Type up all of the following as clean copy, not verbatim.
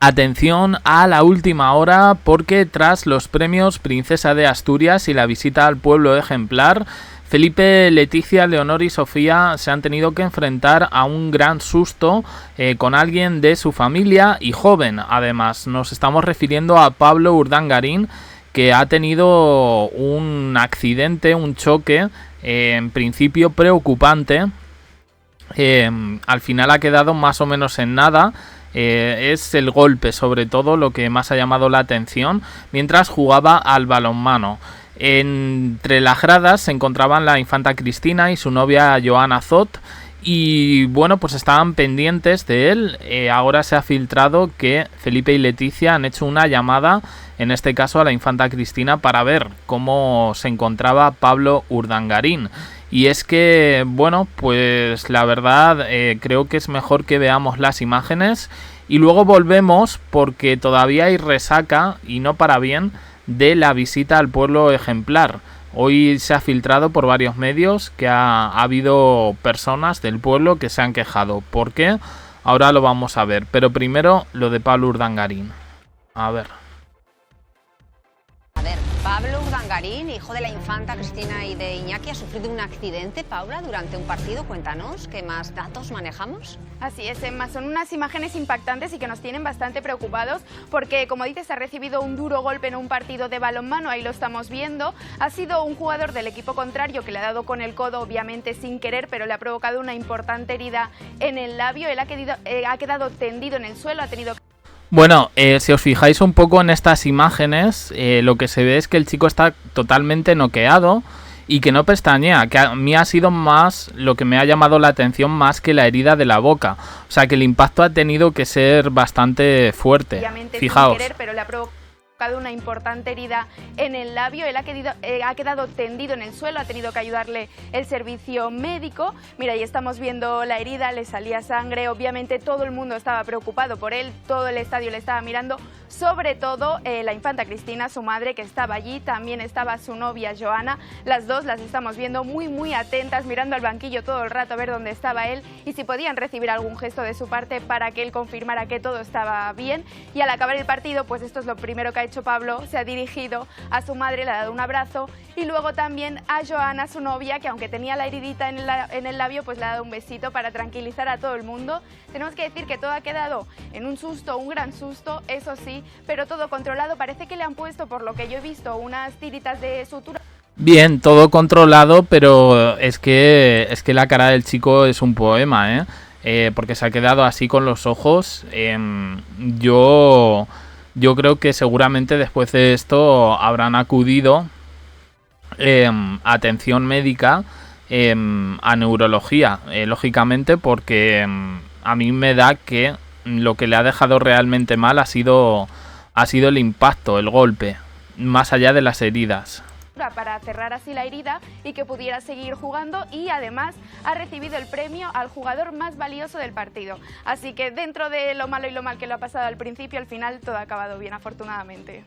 Atención a la última hora, porque tras los premios Princesa de Asturias y la visita al pueblo ejemplar, Felipe, Leticia, Leonor y Sofía se han tenido que enfrentar a un gran susto con alguien de su familia y joven. Además, nos estamos refiriendo a Pablo Urdangarín, que ha tenido un accidente, un choque, en principio preocupante. Al final ha quedado más o menos en nada. Es el golpe, sobre todo, lo que más ha llamado la atención mientras jugaba al balonmano. Entre las gradas se encontraban la infanta Cristina y su novia Joana Zot, y bueno, pues estaban pendientes de él. Ahora se ha filtrado que Felipe y Leticia han hecho una llamada, en este caso a la infanta Cristina, para ver cómo se encontraba Pablo Urdangarín. Y es que, bueno, pues la verdad creo que es mejor que veamos las imágenes y luego volvemos, porque todavía hay resaca, y no para bien, de la visita al pueblo ejemplar. Hoy se ha filtrado por varios medios que ha habido personas del pueblo que se han quejado. ¿Por qué? Ahora lo vamos a ver. Pero primero lo de Pablo Urdangarín. A ver. Pablo Urdangarín, hijo de la infanta Cristina y de Iñaki, ha sufrido un accidente, Paula, durante un partido. Cuéntanos, ¿qué más datos manejamos? Así es, Emma, son unas imágenes impactantes y que nos tienen bastante preocupados porque, como dices, ha recibido un duro golpe en un partido de balonmano, ahí lo estamos viendo. Ha sido un jugador del equipo contrario que le ha dado con el codo, obviamente sin querer, pero le ha provocado una importante herida en el labio. Él ha quedado tendido en el suelo, ha tenido... Bueno, si os fijáis un poco en estas imágenes, lo que se ve es que el chico está totalmente noqueado y que no pestañea, que a mí ha sido más lo que me ha llamado la atención más que la herida de la boca. O sea, que el impacto ha tenido que ser bastante fuerte. Obviamente, fijaos. Sin querer, pero le ha provocado una importante herida en el labio. Él ha quedado tendido en el suelo, ha tenido que ayudarle el servicio médico. Mira, ahí estamos viendo la herida, le salía sangre. Obviamente todo el mundo estaba preocupado por él, todo el estadio le estaba mirando, sobre todo la infanta Cristina, su madre, que estaba allí. También estaba su novia Joana. Las dos las estamos viendo muy atentas, mirando al banquillo todo el rato a ver dónde estaba él y si podían recibir algún gesto de su parte para que él confirmara que todo estaba bien. Y al acabar el partido, pues esto es lo primero que ha hecho Pablo: se ha dirigido a su madre, le ha dado un abrazo, y luego también a Joana, su novia, que aunque tenía la heridita en el labio, pues le ha dado un besito para tranquilizar a todo el mundo. Tenemos que decir que todo ha quedado en un susto, un gran susto, eso sí, pero todo controlado. Parece que le han puesto, por lo que yo he visto, unas tiritas de sutura. Bien, todo controlado, pero es que la cara del chico es un poema, porque se ha quedado así con los ojos. Yo creo que seguramente después de esto habrán acudido atención médica, a neurología, lógicamente, porque a mí me da que lo que le ha dejado realmente mal ha sido el impacto, el golpe, más allá de las heridas. Para cerrar así la herida y que pudiera seguir jugando, y además ha recibido el premio al jugador más valioso del partido. Así que dentro de lo malo y lo mal que lo ha pasado al principio, al final todo ha acabado bien, afortunadamente.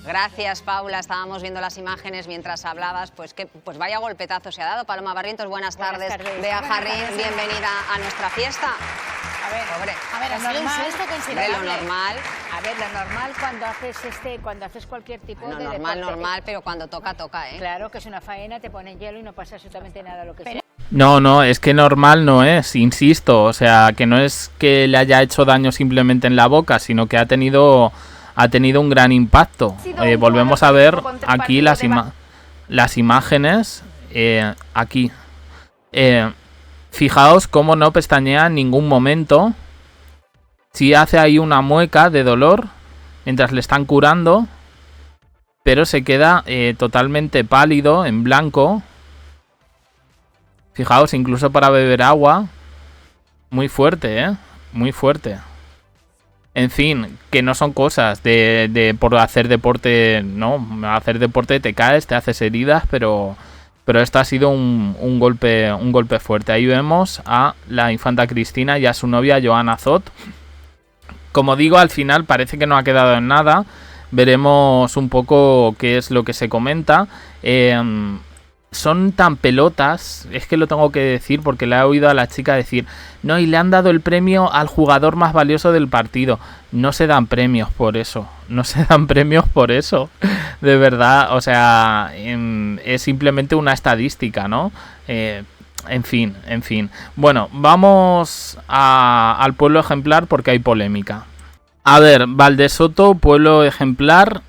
Gracias, Paula. Estábamos viendo las imágenes mientras hablabas. Pues vaya golpetazo se ha dado. Paloma Barrientos, buenas tardes. Bea Jarrín, bienvenida a nuestra fiesta. A ver, ha sido un susto considerable. Lo normal. A ver, lo normal cuando haces cualquier tipo de deporte. Normal, pero cuando toca, ¿eh? Claro, que es una faena, te ponen hielo y no pasa absolutamente nada lo que sea. No, es que normal no es, insisto. O sea, que no es que le haya hecho daño simplemente en la boca, sino que ha tenido un gran impacto. Volvemos a ver aquí las imágenes. Aquí. Fijaos cómo no pestañea en ningún momento. Sí hace ahí una mueca de dolor mientras le están curando, pero se queda totalmente pálido, en blanco. Fijaos, incluso para beber agua. Muy fuerte, muy fuerte. En fin, que no son cosas por hacer deporte. No, hacer deporte te caes, te haces heridas, pero esto ha sido un golpe fuerte. Ahí vemos a la infanta Cristina y a su novia Joana Zot. Como digo, al final parece que no ha quedado en nada. Veremos un poco qué es lo que se comenta. son tan pelotas, es que lo tengo que decir porque le he oído a la chica decir, no, y le han dado el premio al jugador más valioso del partido. No se dan premios por eso, no se dan premios por eso, de verdad, o sea, es simplemente una estadística, ¿no? En fin. Bueno, vamos al pueblo ejemplar porque hay polémica. A ver, Valdesoto, pueblo ejemplar.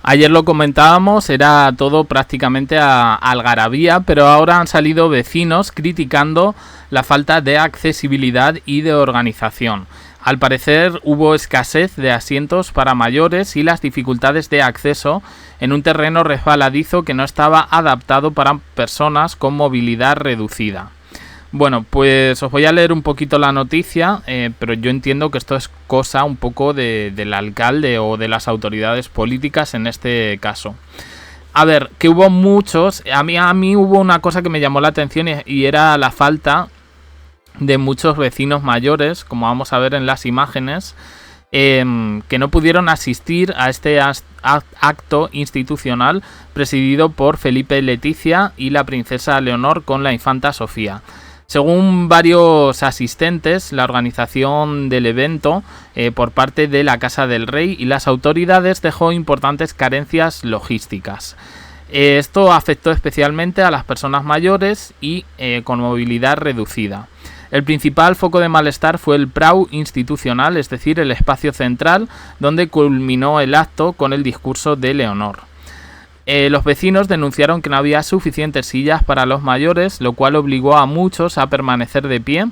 Ayer lo comentábamos, era todo prácticamente algarabía, pero ahora han salido vecinos criticando la falta de accesibilidad y de organización. Al parecer hubo escasez de asientos para mayores y las dificultades de acceso en un terreno resbaladizo que no estaba adaptado para personas con movilidad reducida. Bueno, pues os voy a leer un poquito la noticia, pero yo entiendo que esto es cosa un poco del alcalde o de las autoridades políticas en este caso. A ver, que hubo muchos, a mí hubo una cosa que me llamó la atención y era la falta de muchos vecinos mayores, como vamos a ver en las imágenes, que no pudieron asistir a este acto institucional presidido por Felipe Leticia y la princesa Leonor con la infanta Sofía. Según varios asistentes, la organización del evento por parte de la Casa del Rey y las autoridades dejó importantes carencias logísticas. Esto afectó especialmente a las personas mayores y con movilidad reducida. El principal foco de malestar fue el prau institucional, es decir, el espacio central, donde culminó el acto con el discurso de Leonor. Los vecinos denunciaron que no había suficientes sillas para los mayores, lo cual obligó a muchos a permanecer de pie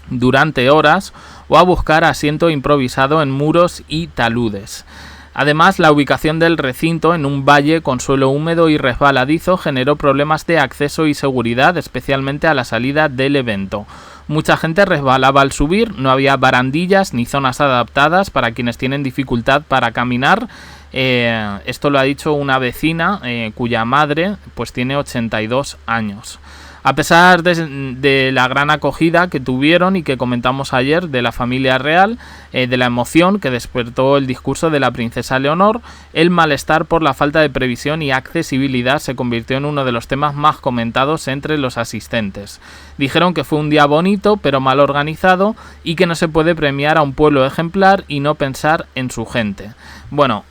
durante horas o a buscar asiento improvisado en muros y taludes. Además, la ubicación del recinto en un valle con suelo húmedo y resbaladizo generó problemas de acceso y seguridad, especialmente a la salida del evento. Mucha gente resbalaba al subir, no había barandillas ni zonas adaptadas para quienes tienen dificultad para caminar. Esto lo ha dicho una vecina cuya madre pues tiene 82 años. A pesar de la gran acogida que tuvieron y que comentamos ayer de la familia real, de la emoción que despertó el discurso de la princesa Leonor, el malestar por la falta de previsión y accesibilidad se convirtió en uno de los temas más comentados entre los asistentes. Dijeron que fue un día bonito pero mal organizado y que no se puede premiar a un pueblo ejemplar y no pensar en su gente. Bueno,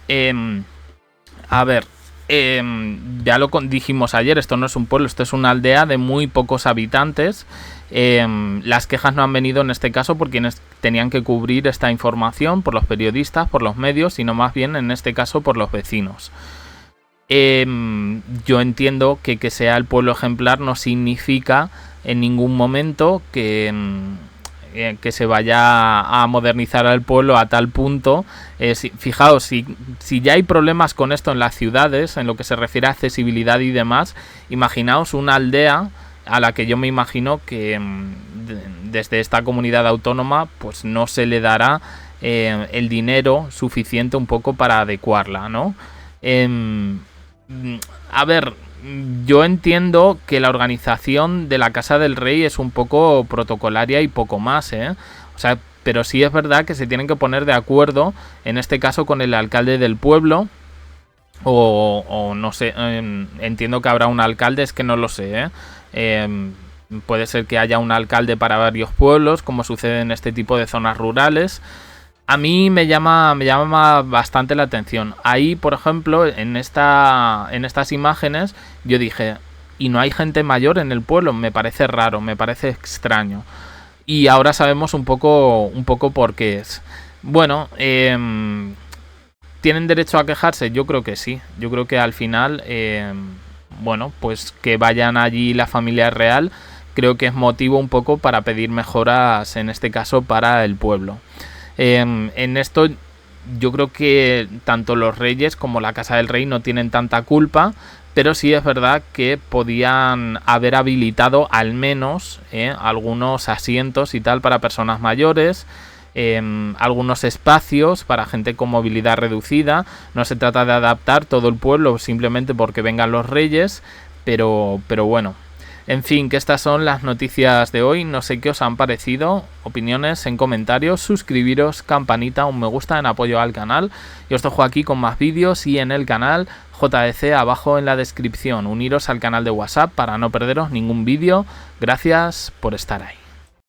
a ver... ya lo dijimos ayer, esto no es un pueblo, esto es una aldea de muy pocos habitantes. Las quejas no han venido en este caso por quienes tenían que cubrir esta información, por los periodistas, por los medios, sino más bien en este caso por los vecinos. Yo entiendo que sea el pueblo ejemplar no significa en ningún momento que se vaya a modernizar al pueblo a tal punto. Fijaos, si ya hay problemas con esto en las ciudades, en lo que se refiere a accesibilidad y demás, imaginaos una aldea a la que yo me imagino que desde esta comunidad autónoma pues no se le dará el dinero suficiente un poco para adecuarla, ¿no? A ver, yo entiendo que la organización de la Casa del Rey es un poco protocolaria y poco más, O sea, pero sí es verdad que se tienen que poner de acuerdo, en este caso con el alcalde del pueblo, o no sé, entiendo que habrá un alcalde, es que no lo sé, puede ser que haya un alcalde para varios pueblos, como sucede en este tipo de zonas rurales. A mí me llama bastante la atención. Ahí, por ejemplo, en estas imágenes, yo dije, ¿y no hay gente mayor en el pueblo? Me parece raro, me parece extraño. Y ahora sabemos un poco por qué es. Bueno, ¿tienen derecho a quejarse? Yo creo que sí. Yo creo que al final, bueno, pues que vayan allí la familia real, creo que es motivo un poco para pedir mejoras, en este caso, para el pueblo. En esto yo creo que tanto los reyes como la Casa del Rey no tienen tanta culpa, pero sí es verdad que podían haber habilitado al menos algunos asientos y tal para personas mayores, algunos espacios para gente con movilidad reducida. No se trata de adaptar todo el pueblo simplemente porque vengan los reyes, pero bueno. En fin, que estas son las noticias de hoy. No sé qué os han parecido. Opiniones en comentarios, suscribiros, campanita, un me gusta en apoyo al canal. Y os dejo aquí con más vídeos y en el canal JDC abajo en la descripción. Uniros al canal de WhatsApp para no perderos ningún vídeo. Gracias por estar ahí.